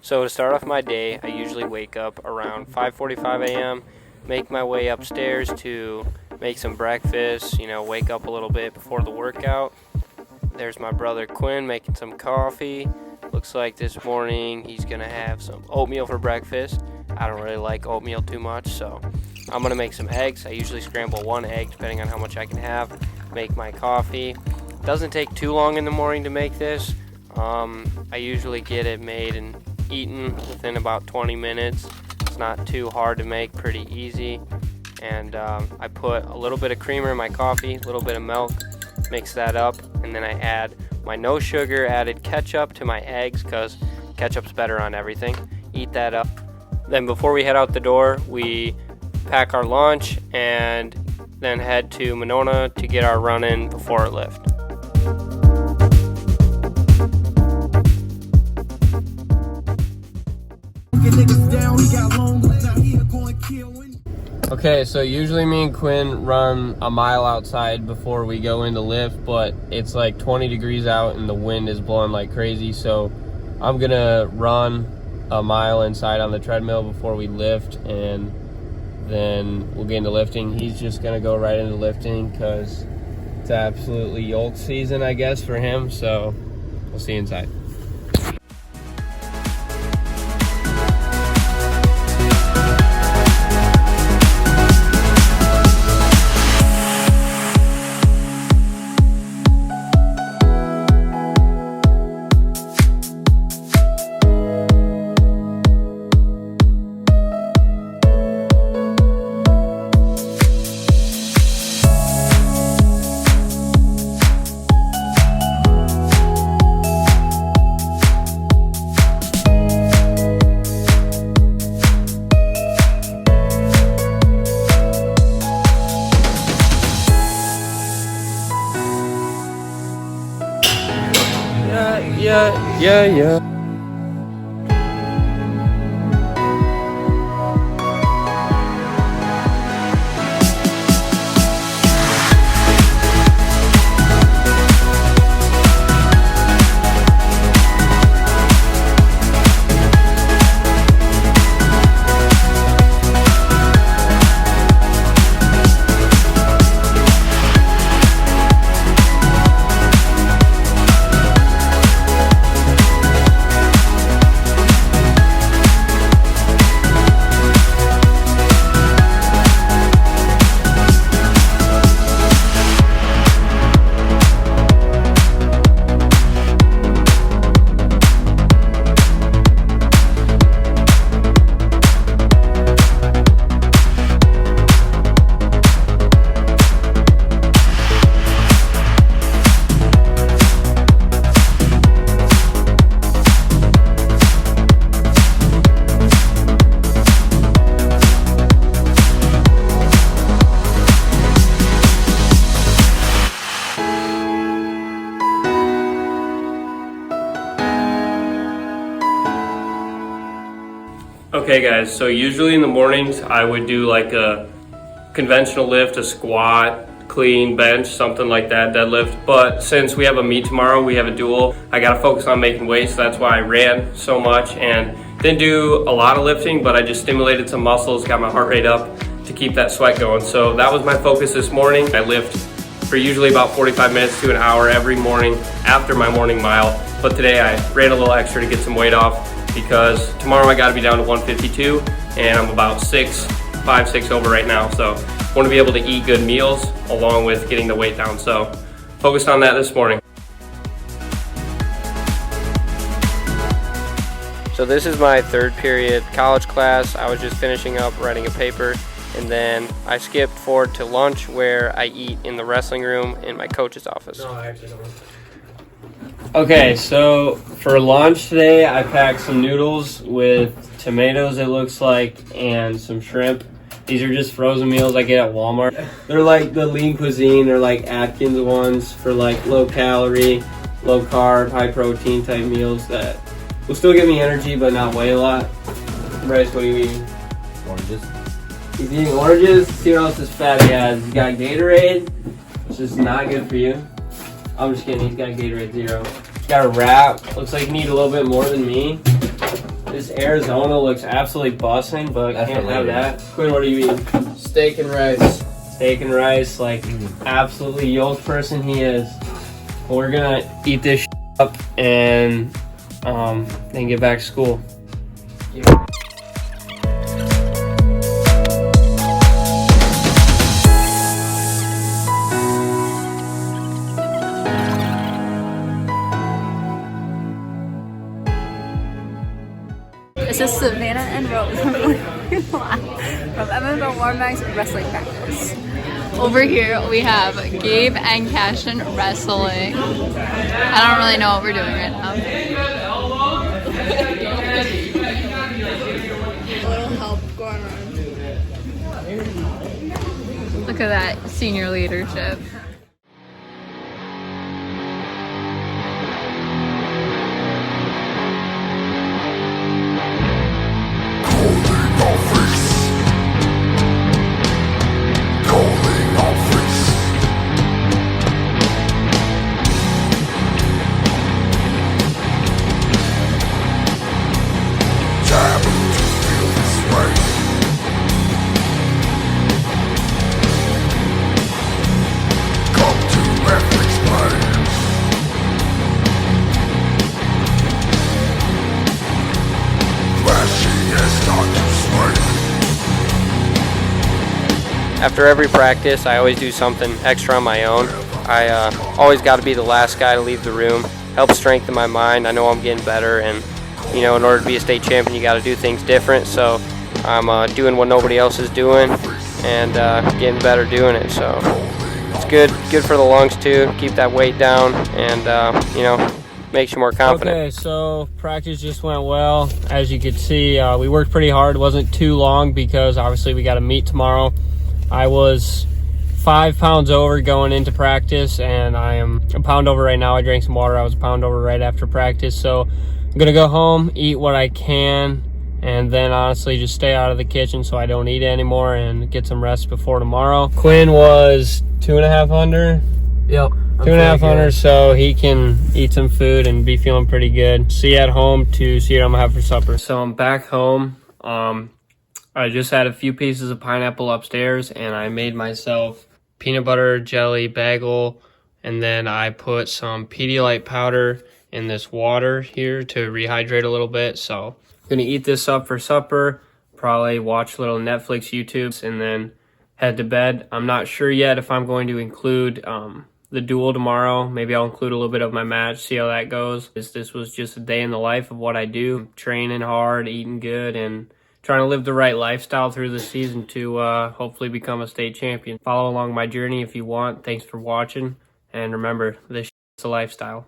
So to start off my day, I usually wake up around 5:45 a.m., make my way upstairs to make some breakfast, wake up a little bit before the workout. There's my brother Quinn making some coffee. Looks like this morning he's going to have some oatmeal for breakfast. I don't really like oatmeal too much, so I'm going to make some eggs. I usually scramble one egg depending on how much I can have. Make my coffee. Doesn't take too long in the morning to make this. I usually get it made and eaten within about 20 minutes. It's not too hard to make, pretty easy. And I put a little bit of creamer in my coffee, a little bit of milk, mix that up, and then I add my no sugar added ketchup to my eggs because ketchup's better on everything. Eat that up. Then before we head out the door, we pack our lunch and then head to Monona to get our run in before our lift. Okay, so usually me and Quinn run a mile outside before we go into lift, but it's like 20 degrees out and the wind is blowing like crazy, so I'm gonna run a mile inside on the treadmill before we lift, and then we'll get into lifting. He's just gonna go right into lifting because it's absolutely yolk season, I guess, for him, so we'll see you inside. Yeah. Okay guys, so usually in the mornings I would do like a conventional lift, a squat, clean, bench, something like that, deadlift. But since we have a meet tomorrow, we have a dual, I gotta focus on making weight, so that's why I ran so much and didn't do a lot of lifting, but I just stimulated some muscles, got my heart rate up to keep that sweat going. So that was my focus this morning. I lift for usually about 45 minutes to an hour every morning after my morning mile. But today I ran a little extra to get some weight off because tomorrow I gotta be down to 152 and I'm about 5, 6 over right now. So I wanna be able to eat good meals along with getting the weight down. So focused on that this morning. So this is my third period college class. I was just finishing up writing a paper, and then I skipped forward to lunch where I eat in the wrestling room in my coach's office. No, I actually don't. Okay, so for lunch today, I packed some noodles with tomatoes, it looks like, and some shrimp. These are just frozen meals I get at Walmart. They're like the lean cuisine, they're like Atkins ones for like low calorie, low carb, high protein type meals that will still give me energy but not weigh a lot. Bryce, what are you eating? Oranges. He's eating oranges. See what else this fatty has. He's got Gatorade, which is not good for you. I'm just kidding, he's got Gatorade Zero. He's got a wrap. Looks like you need a little bit more than me. This This Arizona looks absolutely busting, but can't have that. Quinn, what are you eating? Steak and rice. Steak and rice, like absolutely yoked person he is. We're gonna eat this up and then get back to school. Yeah. This is Savannah and Rose from MMA Warmax wrestling practice. Over here we have Gabe and Cashin wrestling. I don't really know what we're doing right now. A little help going on. Look at that senior leadership. After every practice, I always do something extra on my own. I always got to be the last guy to leave the room. Helps strengthen my mind. I know I'm getting better, and you know, in order to be a state champion, you got to do things different. So I'm doing what nobody else is doing, and getting better doing it. So it's good for the lungs too. Keep that weight down, and you know, makes you more confident. Okay, so practice just went well. As you could see, we worked pretty hard. It wasn't too long because obviously we got to meet tomorrow. I was 5 pounds over going into practice, and I am a pound over right now. I drank some water. I was a pound over right after practice. So I'm going to go home, eat what I can, and then honestly just stay out of the kitchen so I don't eat anymore and get some rest before tomorrow. Quinn was 2.5 under. Yep. 2.5 under, so he can eat some food and be feeling pretty good. See you at home to see what I'm gonna have for supper. So I'm back home. I just had a few pieces of pineapple upstairs, and I made myself peanut butter jelly bagel, and then I put some Pedialyte powder in this water here to rehydrate a little bit. So I'm gonna eat this up for supper, probably watch a little Netflix, YouTube, and then head to bed. I'm not sure yet if I'm going to include the duel tomorrow. Maybe I'll include a little bit of my match, see how that goes. This was just a day in the life of what I do, training hard, eating good, and trying to live the right lifestyle through the season to hopefully become a state champion. Follow along my journey if you want. Thanks for watching, and remember, this is a lifestyle.